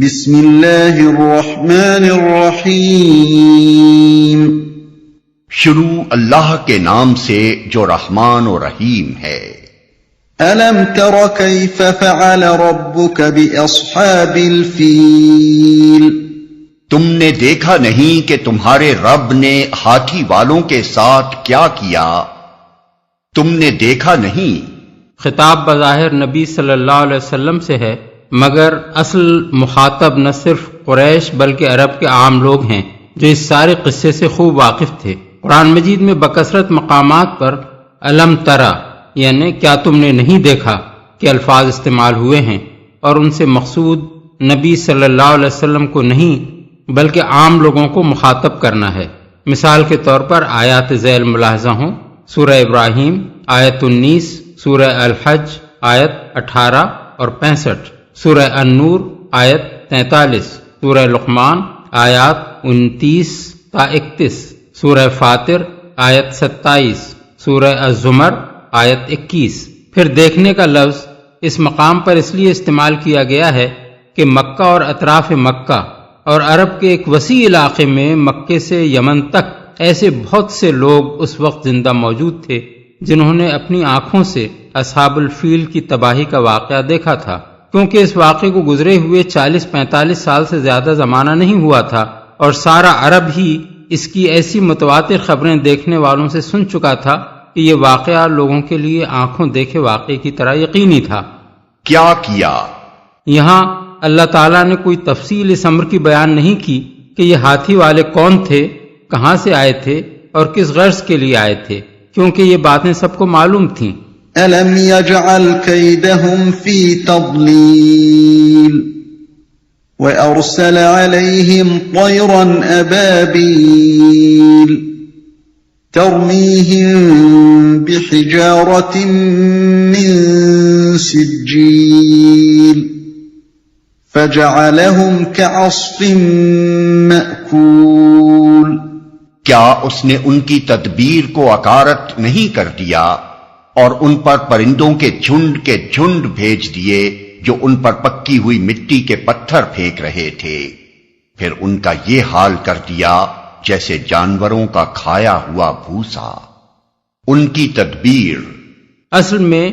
بسم اللہ الرحمن الرحیم۔ شروع اللہ کے نام سے جو رحمان و رحیم ہے۔ الم تر کیف فعل ربک باصحاب الفیل؟ تم نے دیکھا نہیں کہ تمہارے رب نے ہاتھی والوں کے ساتھ کیا کیا؟ تم نے دیکھا نہیں؟ خطاب بظاہر نبی صلی اللہ علیہ وسلم سے ہے، مگر اصل مخاطب نہ صرف قریش بلکہ عرب کے عام لوگ ہیں جو اس سارے قصے سے خوب واقف تھے۔ قرآن مجید میں بکثرت مقامات پر الم ترا یعنی کیا تم نے نہیں دیکھا کہ الفاظ استعمال ہوئے ہیں، اور ان سے مقصود نبی صلی اللہ علیہ وسلم کو نہیں بلکہ عام لوگوں کو مخاطب کرنا ہے۔ مثال کے طور پر آیات ذیل ملاحظہ ہوں: سورہ ابراہیم آیت 19، سورہ الحج آیت 18 اور 65، سورہ النور آیت 43، سورہ لقمان آیات 29 تا 31، سورہ فاطر آیت 27، سورہ الزمر آیت 21۔ پھر دیکھنے کا لفظ اس مقام پر اس لیے استعمال کیا گیا ہے کہ مکہ اور اطراف مکہ اور عرب کے ایک وسیع علاقے میں مکے سے یمن تک ایسے بہت سے لوگ اس وقت زندہ موجود تھے جنہوں نے اپنی آنکھوں سے اصحاب الفیل کی تباہی کا واقعہ دیکھا تھا۔ کیونکہ اس واقعے کو گزرے ہوئے 40-45 سال سے زیادہ زمانہ نہیں ہوا تھا، اور سارا عرب ہی اس کی ایسی متواتر خبریں دیکھنے والوں سے سن چکا تھا کہ یہ واقعہ لوگوں کے لیے آنکھوں دیکھے واقعے کی طرح یقینی تھا۔ کیا کیا؟ یہاں اللہ تعالیٰ نے کوئی تفصیل اس امر کی بیان نہیں کی کہ یہ ہاتھی والے کون تھے، کہاں سے آئے تھے اور کس غرض کے لیے آئے تھے، کیونکہ یہ باتیں سب کو معلوم تھیں۔ الم يجعل كيدهم في تضليل وارسل عليهم طيرا ابابيل ترميهم بحجارة من سجيل فجعلهم كعصف مأكول۔ کیا اس نے ان کی تدبیر کو اکارت نہیں کر دیا اور ان پر پرندوں کے جھنڈ بھیج دیے جو ان پر پکی ہوئی مٹی کے پتھر پھینک رہے تھے، پھر ان کا یہ حال کر دیا جیسے جانوروں کا کھایا ہوا بھوسا۔ ان کی تدبیر اصل میں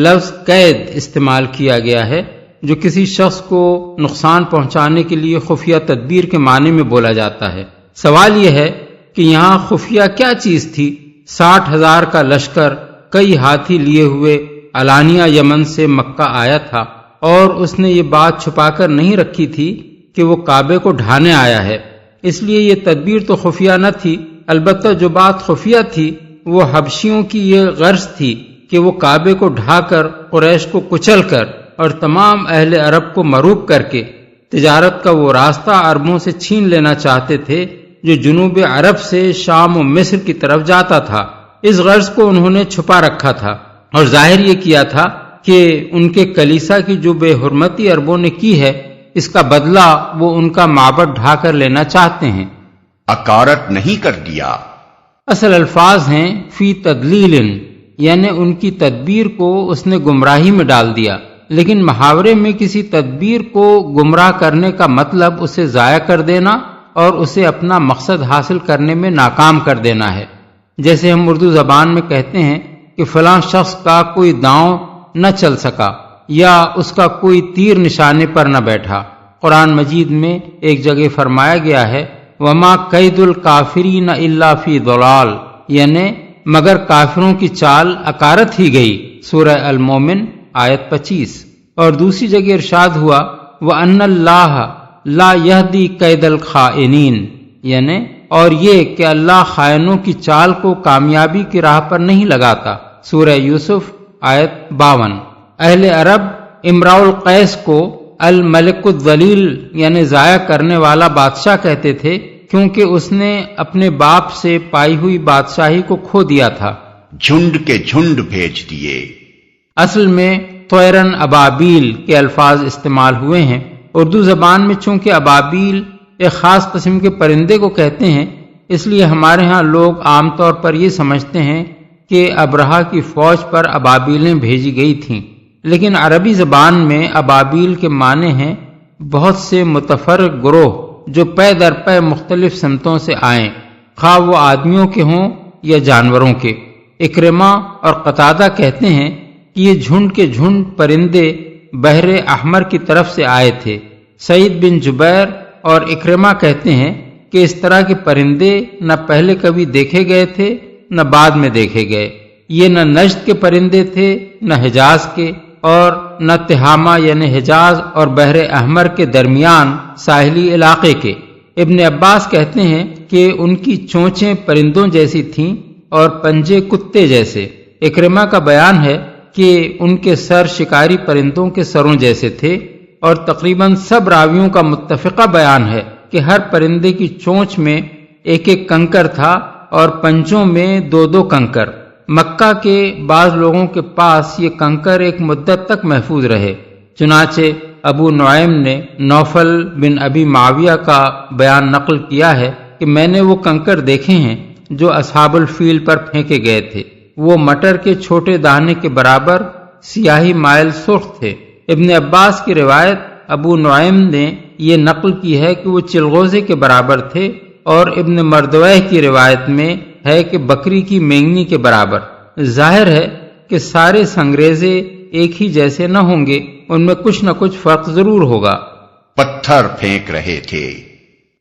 لفظ قید استعمال کیا گیا ہے جو کسی شخص کو نقصان پہنچانے کے لیے خفیہ تدبیر کے معنی میں بولا جاتا ہے۔ سوال یہ ہے کہ یہاں خفیہ کیا چیز تھی؟ 60,000 کا لشکر کئی ہاتھی لیے ہوئے علانیہ یمن سے مکہ آیا تھا، اور اس نے یہ بات چھپا کر نہیں رکھی تھی کہ وہ کعبے کو ڈھانے آیا ہے، اس لیے یہ تدبیر تو خفیہ نہ تھی۔ البتہ جو بات خفیہ تھی وہ حبشیوں کی یہ غرض تھی کہ وہ کعبے کو ڈھا کر قریش کو کچل کر اور تمام اہل عرب کو مروب کر کے تجارت کا وہ راستہ عربوں سے چھین لینا چاہتے تھے جو جنوب عرب سے شام و مصر کی طرف جاتا تھا۔ اس غرض کو انہوں نے چھپا رکھا تھا اور ظاہر یہ کیا تھا کہ ان کے کلیسا کی جو بے حرمتی عربوں نے کی ہے اس کا بدلہ وہ ان کا معبد ڈھا کر لینا چاہتے ہیں۔ اکارت نہیں کر دیا، اصل الفاظ ہیں فی تدلیل، یعنی ان کی تدبیر کو اس نے گمراہی میں ڈال دیا، لیکن محاورے میں کسی تدبیر کو گمراہ کرنے کا مطلب اسے ضائع کر دینا اور اسے اپنا مقصد حاصل کرنے میں ناکام کر دینا ہے۔ جیسے ہم اردو زبان میں کہتے ہیں کہ فلاں شخص کا کوئی داؤں نہ چل سکا یا اس کا کوئی تیر نشانے پر نہ بیٹھا۔ قرآن مجید میں ایک جگہ فرمایا گیا ہے وما قید الکافرین الا فی ضلال، یعنی مگر کافروں کی چال اکارت ہی گئی، سورہ المومن آیت 25۔ اور دوسری جگہ ارشاد ہوا وَأَنَّ اللَّهَ لَا يَهْدِي قَيْدَ الْخَائِنِينَ، یعنی اور یہ کہ اللہ خائنوں کی چال کو کامیابی کی راہ پر نہیں لگاتا، سورہ یوسف آیت 52۔ اہل عرب امراء القیس کو الملک الذلیل یعنی ضائع کرنے والا بادشاہ کہتے تھے، کیونکہ اس نے اپنے باپ سے پائی ہوئی بادشاہی کو کھو دیا تھا۔ جھنڈ بھیج دیے۔ اصل میں طیرن ابابیل کے الفاظ استعمال ہوئے ہیں۔ اردو زبان میں چونکہ ابابیل ایک خاص قسم کے پرندے کو کہتے ہیں، اس لیے ہمارے ہاں لوگ عام طور پر یہ سمجھتے ہیں کہ ابرہہ کی فوج پر ابابیلیں بھیجی گئی تھیں، لیکن عربی زبان میں ابابیل کے معنی ہیں بہت سے متفرق گروہ جو پے در پے مختلف سمتوں سے آئیں، خواہ وہ آدمیوں کے ہوں یا جانوروں کے۔ اکرمہ اور قتادہ کہتے ہیں کہ یہ جھنڈ کے جھنڈ پرندے بحر احمر کی طرف سے آئے تھے۔ سعید بن جبیر اور اکرمہ کہتے ہیں کہ اس طرح کے پرندے نہ پہلے کبھی دیکھے گئے تھے نہ بعد میں دیکھے گئے۔ یہ نہ نجد کے پرندے تھے نہ حجاز کے، اور نہ تہامہ یعنی حجاز اور بحر احمر کے درمیان ساحلی علاقے کے۔ ابن عباس کہتے ہیں کہ ان کی چونچیں پرندوں جیسی تھیں اور پنجے کتے جیسے۔ اکرمہ کا بیان ہے کہ ان کے سر شکاری پرندوں کے سروں جیسے تھے، اور تقریباً سب راویوں کا متفقہ بیان ہے کہ ہر پرندے کی چونچ میں ایک ایک کنکر تھا اور پنجوں میں دو دو کنکر۔ مکہ کے بعض لوگوں کے پاس یہ کنکر ایک مدت تک محفوظ رہے، چنانچہ ابو نعیم نے نوفل بن ابی معاویہ کا بیان نقل کیا ہے کہ میں نے وہ کنکر دیکھے ہیں جو اصحاب الفیل پر پھینکے گئے تھے، وہ مٹر کے چھوٹے دانے کے برابر سیاہی مائل سرخ تھے۔ ابن عباس کی روایت ابو نعیم نے یہ نقل کی ہے کہ وہ چلغوزے کے برابر تھے، اور ابن مردویہ کی روایت میں ہے کہ بکری کی مینگنی کے برابر۔ ظاہر ہے کہ سارے سنگریزے ایک ہی جیسے نہ ہوں گے، ان میں کچھ نہ کچھ فرق ضرور ہوگا۔ پتھر پھینک رہے تھے۔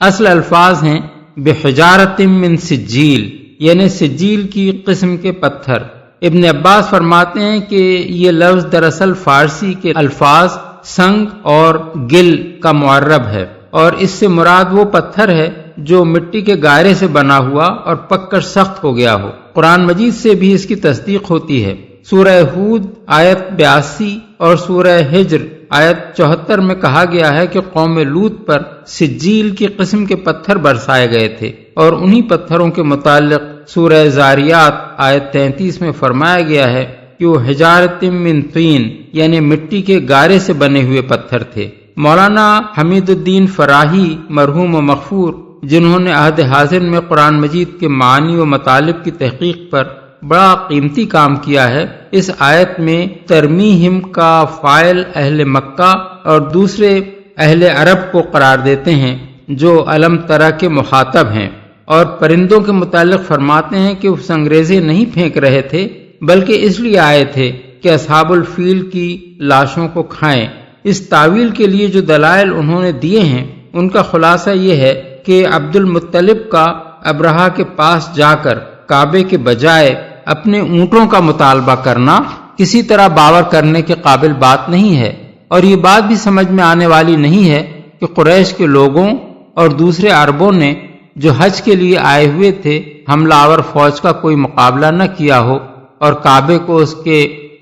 اصل الفاظ ہیں بحجارت من سجیل، یعنی سجیل کی قسم کے پتھر۔ ابن عباس فرماتے ہیں کہ یہ لفظ دراصل فارسی کے الفاظ سنگ اور گل کا معرب ہے، اور اس سے مراد وہ پتھر ہے جو مٹی کے گارے سے بنا ہوا اور پک کر سخت ہو گیا ہو۔ قرآن مجید سے بھی اس کی تصدیق ہوتی ہے۔ سورہ ہود آیت 82 اور سورہ ہجر آیت 74 میں کہا گیا ہے کہ قوم لوط پر سجیل کی قسم کے پتھر برسائے گئے تھے، اور انہی پتھروں کے متعلق سورہ زاریات آیت 33 میں فرمایا گیا ہے کہ وہ حجارت من طین یعنی مٹی کے گارے سے بنے ہوئے پتھر تھے۔ مولانا حمید الدین فراہی مرحوم و مغفور، جنہوں نے عہد حاضر میں قرآن مجید کے معنی و مطالب کی تحقیق پر بڑا قیمتی کام کیا ہے، اس آیت میں ترمیہم کا فاعل اہل مکہ اور دوسرے اہل عرب کو قرار دیتے ہیں جو علم ترا کے مخاطب ہیں، اور پرندوں کے متعلق فرماتے ہیں کہ وہ سنگریزے نہیں پھینک رہے تھے بلکہ اس لیے آئے تھے کہ اصحاب الفیل کی لاشوں کو کھائیں۔ اس تعویل کے لیے جو دلائل انہوں نے دیے ہیں ان کا خلاصہ یہ ہے کہ عبد المطلب کا ابرہہ کے پاس جا کر کعبے کے بجائے اپنے اونٹوں کا مطالبہ کرنا کسی طرح باور کرنے کے قابل بات نہیں ہے، اور یہ بات بھی سمجھ میں آنے والی نہیں ہے کہ قریش کے لوگوں اور دوسرے عربوں نے جو حج کے لیے آئے ہوئے تھے حملہ آور فوج کا کوئی مقابلہ نہ کیا ہو، اور کعبے کو اس کے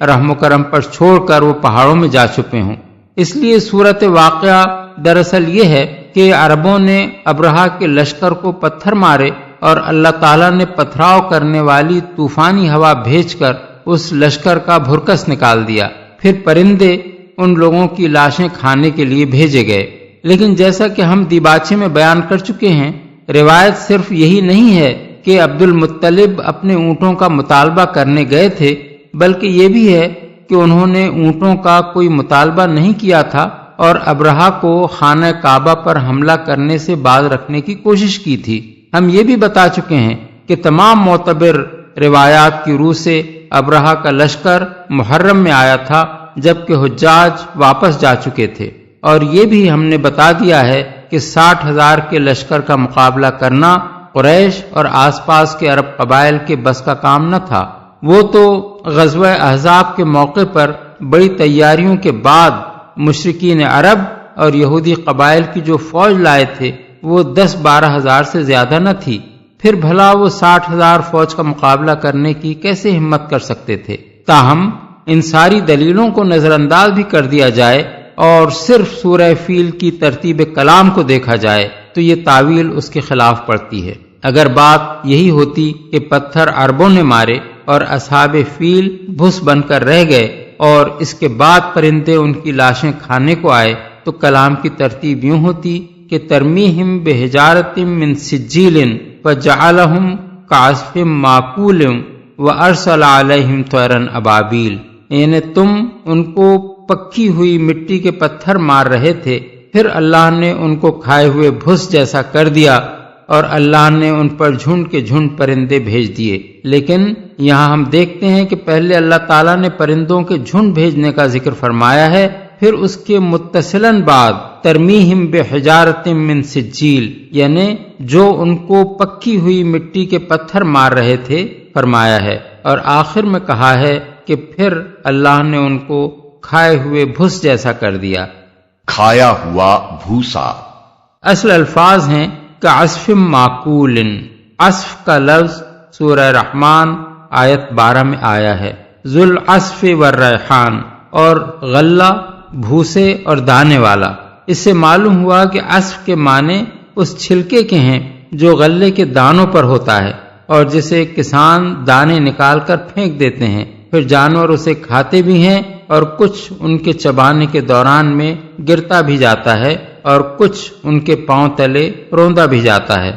رحم و کرم پر چھوڑ کر وہ پہاڑوں میں جا چھپے ہوں۔ اس لیے صورت واقعہ دراصل یہ ہے کہ عربوں نے ابرہہ کے لشکر کو پتھر مارے، اور اللہ تعالیٰ نے پتھراؤ کرنے والی طوفانی ہوا بھیج کر اس لشکر کا بھرکس نکال دیا۔ پھر پرندے ان لوگوں کی لاشیں کھانے کے لیے بھیجے گئے۔ لیکن جیسا کہ ہم دیباچے میں بیان کر چکے ہیں، روایت صرف یہی نہیں ہے کہ عبد المطلب اپنے اونٹوں کا مطالبہ کرنے گئے تھے، بلکہ یہ بھی ہے کہ انہوں نے اونٹوں کا کوئی مطالبہ نہیں کیا تھا اور ابرہہ کو خانہ کعبہ پر حملہ کرنے سے باز رکھنے کی کوشش کی تھی۔ ہم یہ بھی بتا چکے ہیں کہ تمام معتبر روایات کی روح سے ابرہہ کا لشکر محرم میں آیا تھا جبکہ حجاج واپس جا چکے تھے، اور یہ بھی ہم نے بتا دیا ہے کہ 60,000 کے لشکر کا مقابلہ کرنا قریش اور آس پاس کے عرب قبائل کے بس کا کام نہ تھا۔ وہ تو غزوہ احزاب کے موقع پر بڑی تیاریوں کے بعد مشرکین عرب اور یہودی قبائل کی جو فوج لائے تھے وہ 10-12 ہزار سے زیادہ نہ تھی، پھر بھلا وہ 60,000 فوج کا مقابلہ کرنے کی کیسے ہمت کر سکتے تھے؟ تاہم ان ساری دلیلوں کو نظر انداز بھی کر دیا جائے اور صرف سورہ فیل کی ترتیب کلام کو دیکھا جائے تو یہ تعویل اس کے خلاف پڑتی ہے۔ اگر بات یہی ہوتی کہ پتھر عربوں نے مارے اور اصحاب فیل بھس بن کر رہ گئے اور اس کے بعد پرندے ان کی لاشیں کھانے کو آئے تو کلام کی ترتیب یوں ہوتی کہ ترمیہم بحجارت من سجیل فجعلہم کعصف معقول وارسل علیہم طیرا ابابیل، یعنی تم ان کو پکی ہوئی مٹی کے پتھر مار رہے تھے پھر اللہ نے ان کو کھائے ہوئے بھس جیسا کر دیا اور اللہ نے ان پر جھنڈ کے جھنڈ پرندے بھیج دیے۔ لیکن یہاں ہم دیکھتے ہیں کہ پہلے اللہ تعالیٰ نے پرندوں کے جھنڈ بھیجنے کا ذکر فرمایا ہے، پھر اس کے متصلاً بعد ترمیہم بحجارۃ من سجیل، یعنی جو ان کو پکی ہوئی مٹی کے پتھر مار رہے تھے فرمایا ہے، اور آخر میں کہا ہے کہ پھر اللہ نے ان کو کھائے ہوئے بھس جیسا کر دیا۔ کھایا ہوا بھوسا۔ اصل الفاظ ہیں کعصف معقول۔ عصف کا لفظ سورہ رحمان آیت 12 میں آیا ہے، ذوالعصف والریحان، اور غلہ بھوسے اور دانے والا۔ اس سے معلوم ہوا کہ عصف کے معنی اس چھلکے کے ہیں جو غلے کے دانوں پر ہوتا ہے اور جسے کسان دانے نکال کر پھینک دیتے ہیں، پھر جانور اسے کھاتے بھی ہیں اور کچھ ان کے چبانے کے دوران میں گرتا بھی جاتا ہے اور کچھ ان کے پاؤں تلے روندا بھی جاتا ہے۔